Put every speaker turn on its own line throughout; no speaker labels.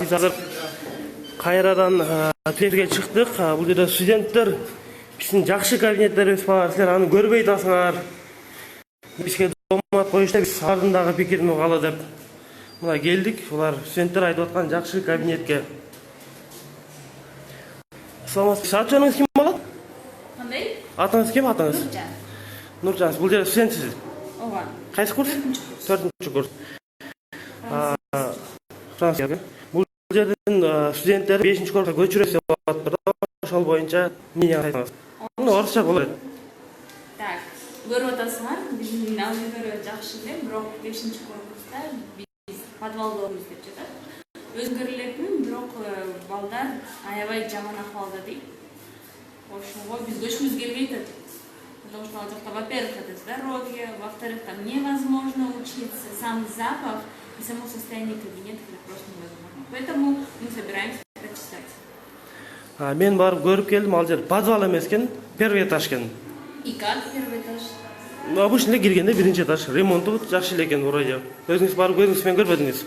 Biz hazır Kayradan terge çıktık. Bu жерде студенттер биздин жакшы кабинеттерибиз бар. Силер аны көрбөй атасыңар. Бизге доомат коюшта биз алардын дагы пикирин угалы деп мына келдик. Булар студенттер айтып аткан жакшы кабинетке. Саламатсызбы. Аты-жөнүңүз ким болот?
Кандай?
Атыңыз ким, атыңыз?
Нуржан.
Нуржан, бул жерде студентсиз?
Ооба.
Кайсы курс? 4-курс. Франция. Бул жердин студенттери 5-курска көчүрөт деп атат. Ошол боюнча эмне айтасыңыз? Орусча болот.
Так, көрүп атасыңар, биздин аудитория жакшы эле, бирок 5-корпуста биз подвалда болобуз деп жатат. Өзгөрүлөтүн, бирок балдар аябай жаман акыбалда дейт. Ошого биз көчкүбүз келбей атат. Потому что ал жакта, во-первых, это здоровье, во-вторых, там невозможно учиться, сам запах и само состояние кабинета просто невозможно. Поэтому мы собираемся прочитать.
Мен барып көрүп келдим, ал жер подвал эмес экен, первый этаж экен.
И как первый этаж?
Обычно эле киргенде биринчи этаж, ремонту жакшы эле экен вроде. Өзүңүз барып көрдүңүз, мен көрбөдүңүз?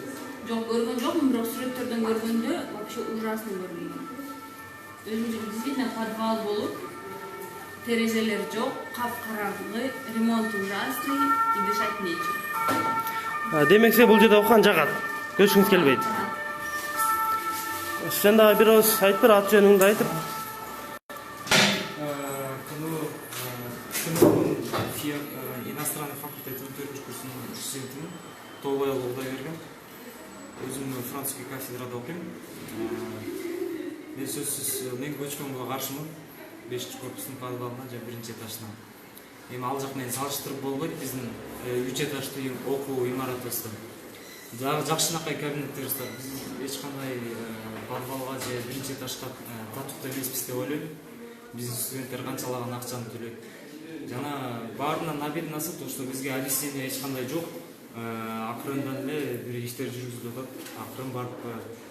Жок, көргөн жокмун, бирок сүрөттөрдөн көргөндө вообще ужасно көрүнөт. Өзүнчө действительно подвал болуп, терезелер жок, капкараңгы, ремонт ужасный и дышать нечем.
Демек сиз бул жерде окуган жагат. Көрүшүңүз келбейт. Сен дагы бир ооз айтып бер, аты жөнүңдү айтып.
Иностранный факультет 4 курсунун студентимин. Толбай Кулдайберген. Өзүм французский кафедрада окуйм. Мен сөзсүз мен көчкөнгө каршымын. 5-корпустун подвалына же 1-этажына. Эми ал жак менен салыштырып болбойт. Биздин 3 этаждуу окуу имаратыбызда дагы жакшынакай кабинеттерибиз бар. Биз эч кандай подвалга же 1-этажга татыктуу эмеспиз деп ойлойм. Биздин студенттер канчалаган акчаны төлөйт. Жана баарынан обидносы то, что бизге объяснение эч кандай жок. Акырындан эле бир иштер жүргүзүлүп атат. Акырын барып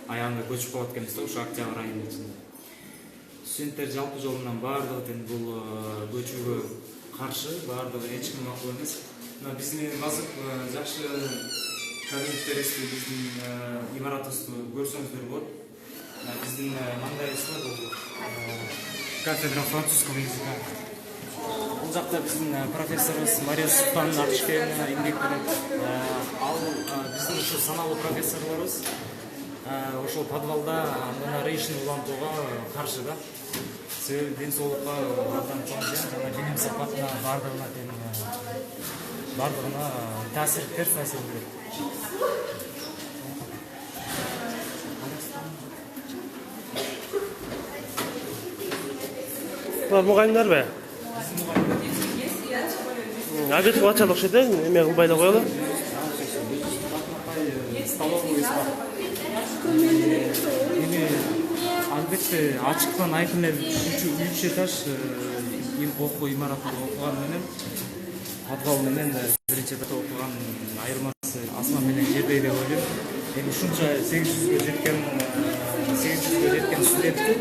аягында көчүп калат экенбиз да, ушу октябрь айынын ичинде. Студенттер жалпы жолунан баардыгы тең бул көчүүгө каршы, баардыгы эч ким макул эмес. Мына биз менен азыр жакшы кабинеттерибизди, биздин имаратыбызды көрсөңүздөр болот. Биздин маңдайыбызда бул кафедра французского языка. Бул жакта биздин профессорубуз Мария Султановна Акышкеевна эмгек берет. Ал биздин ушу саналуу профессорлорубуз ошол подвалда рейшин улантууга каршы да. Себеби ден соолукка абдан чоң зыян, жана билим сапатына бардыгына таасир берет.
Булар мугалимдерби? Обед кылачак окшойт да, эме кылбай эле коелу.
Эми албетте ачыктан айкын эле 3 этаж окуу имаратында окуган менен подвал менен 1-этажда окуган айырмасы асман менен жердей деп ойлойм. Эми ушунча 800гө жеткен студентти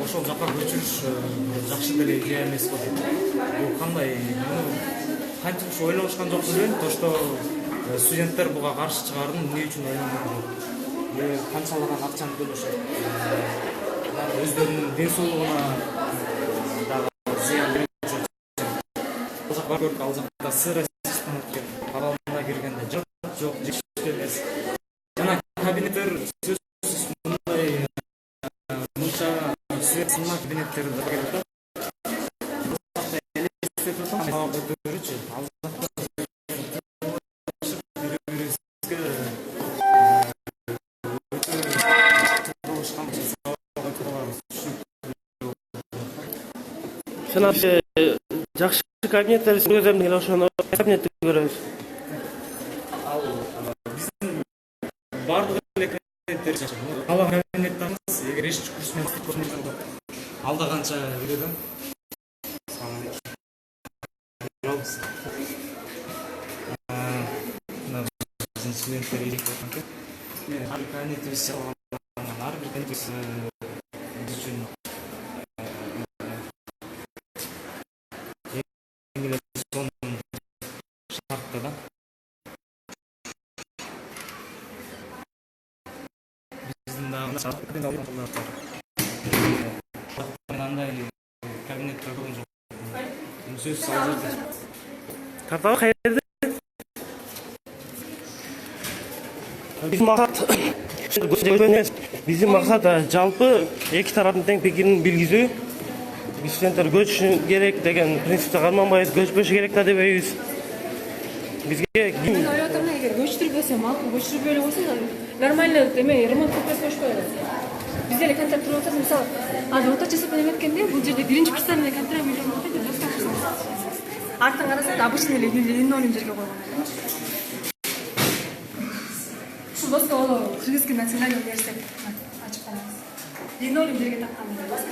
ошол жака көчүрүш жакшы деле идея эмес го дейт. Бул кандай? Кантип ушу ойлошкан жок билбейм. То, что студенттер буга каршы чыгарын эмне үчүн ойлонбойт? Канчалаган акчаны төлөшөт? Өздөрүнүн ден соолугуна дагы зыян берет. Ал жакта сырость станат экен. Подвалына киргенде жок, жакшы эмес. Жана кабинеттер сөзсүз мындай мынча сыймак кабинеттерди келип атат.
Сен жакшы кабинеттер көрсөм эле ошону кабинетти көрөбүз.
Ал биздин бардык эле кабинеттер жакшы. Ала кабинеттарыбыз эгер эч курс менен алда канча кирет? Биздин студенттер ийгилик болгон экен. Ар бир кабинетибиз ар бир кабинетибиз биз үчүн шартта да. биздин дагы андай кабинеттер болгон жок. Сөзсүз ал жерде.
Картабы кайерде? Биздин максат жалпы эки тараптын тең пикирин билгизүү. Биз студенттер көчүшү керек деген принципти карманбайбыз, көчпөшү керек да дебейбиз. Бизге
Мен ойлоп атам, эгер көчтүрбөсө, макул көчтүрбөй эле койсо, нормально эме ремонт кылып коюшпай эле. Биз эле контракт туруп атабыз, мисалы, азыр орточо эсептен эметкенде, бул жерде биринчи курста менен контракт миллион болот деп жазган. Артын карасак, обычный эле линолеум жерге койгон. Ушул доска боло Кыргызский национальный университет ачып коебуз. Линолеум жерге таккан доска.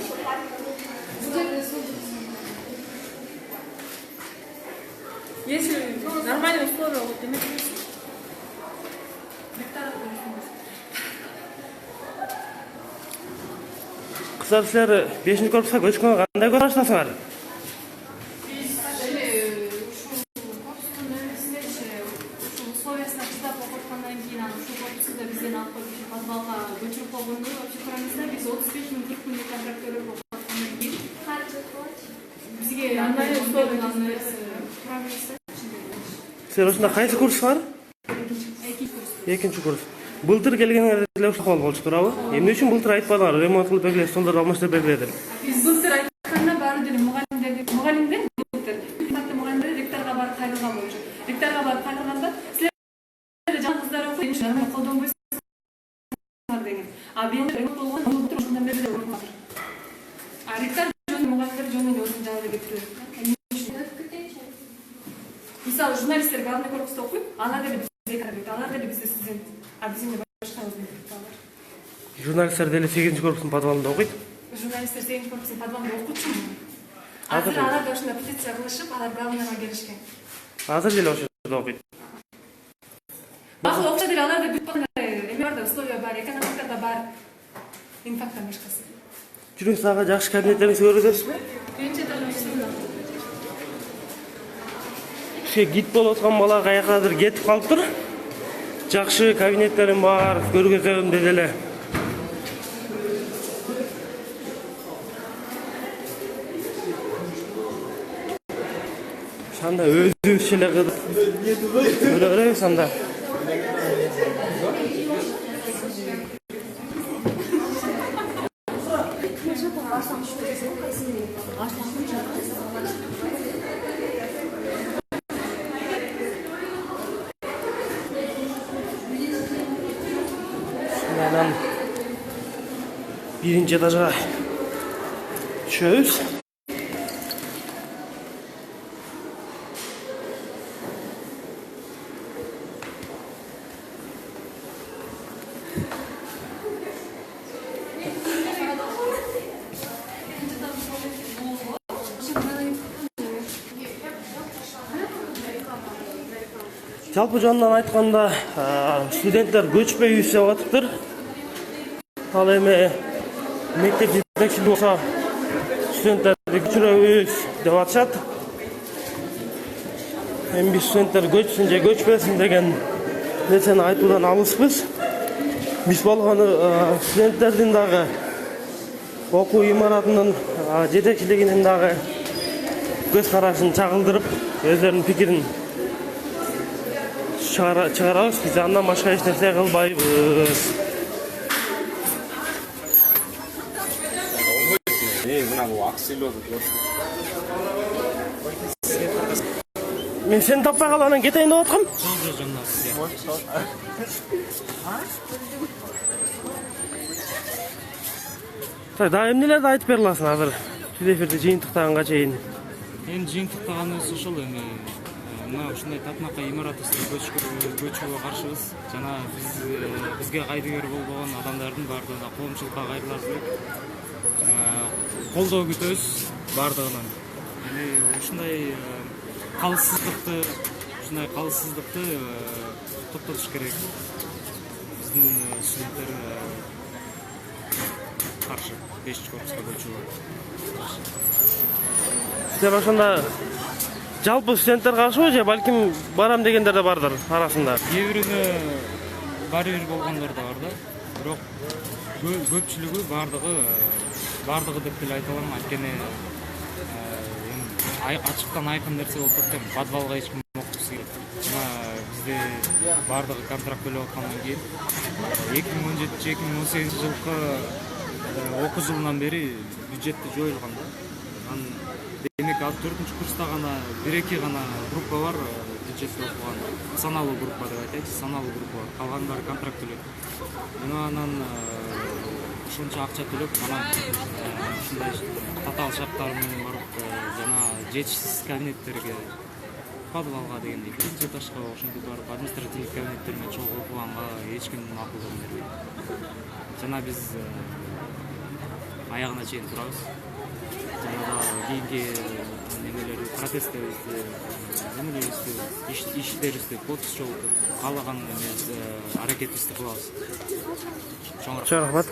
Если нормальные условия, вот ты
кыздар, силер 5-корпуска көчкөнгө кандай көз караштасыңар?
Биз ушул корпустун өзүндө ушул условиясына чыдап окуткандан кийин анан ушул корпусту бизден алып коюп подвалга көчүрүп койгонду вообще караңызда биз 35 миң 40 миңдик контракт төлөп окуткандан кийин бизге андай условия
Силер ушунда кайсы курссуңар? Экинчи курс. Былтыр келгениңерде эле ушул кол болчу туурабы? Эмне үчүн былтыр айтпадыңар? Ремонт кылып бергиле, столдорду алмаштырып бергиле деп.
Биз былтыр айтканда баары деле мугалимдер былтыр мугалимдер ректорго барып кайрылган болчу. Ректорго барып кайрылганда силер жан кыздар окуйт, нормально колдонбойсуңар деген. А биыл ремонт болгон былтыр ошондон бери деле урматыр. А ректор жөн мугалимдер жөн эле өзүнүн жагында кетирет. Мисалы, журналисттер главный корпуста окуйт, алар деле бизде карайт, алар деле бизде студент, а биздин башка өзүнүн.
Журналисттер деле 8-корпустун подвалында окуйт.
Журналисттер 8-корпустун подвалында окутчумун. Азыр алар да ушундай петиция кылышып, алар главныйга келишкен.
Азыр деле ошол окуйт.
Макул окуса деле алар да бүт эме бар да, условия бар, экономикада бар. Инфактан башкасы.
Жүрүңүз, ага жакшы кабинеттериңизди көргөзөсүзбү?
Биринчи этажда ушул.
Гид болуп аткан бала каякадыр кетип калыптыр. Жакшы кабинеттерим бар, көргөзөм деди эле. Анда өзүбүз эле көрө беребиз анда. Анан биринчи этажга түшөбүз. Жалпы жанынан айтканда, студенттер көчпөйбүз деп атыптыр. Ал эми мектеп жетекчиси болсо студенттерди көчүрөбүз деп атышат. Эми биз студенттер көчсүн же көчпөсүн деген нерсени айтуудан алыспыз. Биз болгону студенттердин дагы окуу имаратынын жетекчилигинин дагы көз карашын чагылдырып, өздөрүнүн пикирин чыгарабыз. Биз андан башка эч нерсе кылбайбыз. Мен сени таппай калып анан кетейин деп аткам. Дагы эмнелерди айтып бере аласың азыр? Түз эфирде жыйынтыктаганга чейин.
Эми жыйынтыктаганыбыз ошол эми мына ушундай тапмакка имарат үстүнө көчүүгө каршыбыз. Жана бизге кайдыгер болбогон адамдардын баардыгына коомчулукка кайрылабыз. Колдоо күтөбүз баардыгынан. Эми ушундай калыссыздыкты токтотуш керек. Биздин студенттер каршы 5-корпуска көчүүгө.
Силер ошондо жалпы студенттер каршыбы же балким барам дегендер да бардыр арасында?
Кээ бирөөнө баары бир болгондор да бар да. бирок көпчүлүгү баардыгы деп деле айта алам, анткени ачыктан айкын нерсе болуп кеткен. Подвалга эч ким окугусу келет. Мына бизде баардыгы контракт төлөп аткандан кийин 2017-2018 жылкы окуу жылынан бери бюджетти жоюлган да. Анан демек ал 4-курста гана 1-2 гана группа бар бюджетте окуган. Саналуу группа деп айтайчы, саналуу группа бар. Калганы баары контракт төлөйт. Анан ушунча акча төлөп, анан ушундай татаал шарттар менен барып жана жетишсиз кабинеттерге, подвалга дегендей биринчи этажга ошентип барып административдик кабинеттерине чогуу окуганга эч ким макулдугун бербейт. Жана биз аягына чейин турабыз. Жана кийинки протесттерибизди, иштерибизди подпись чогултуп, каалаган аракетибизди кылабыз. Чоң
рахмат.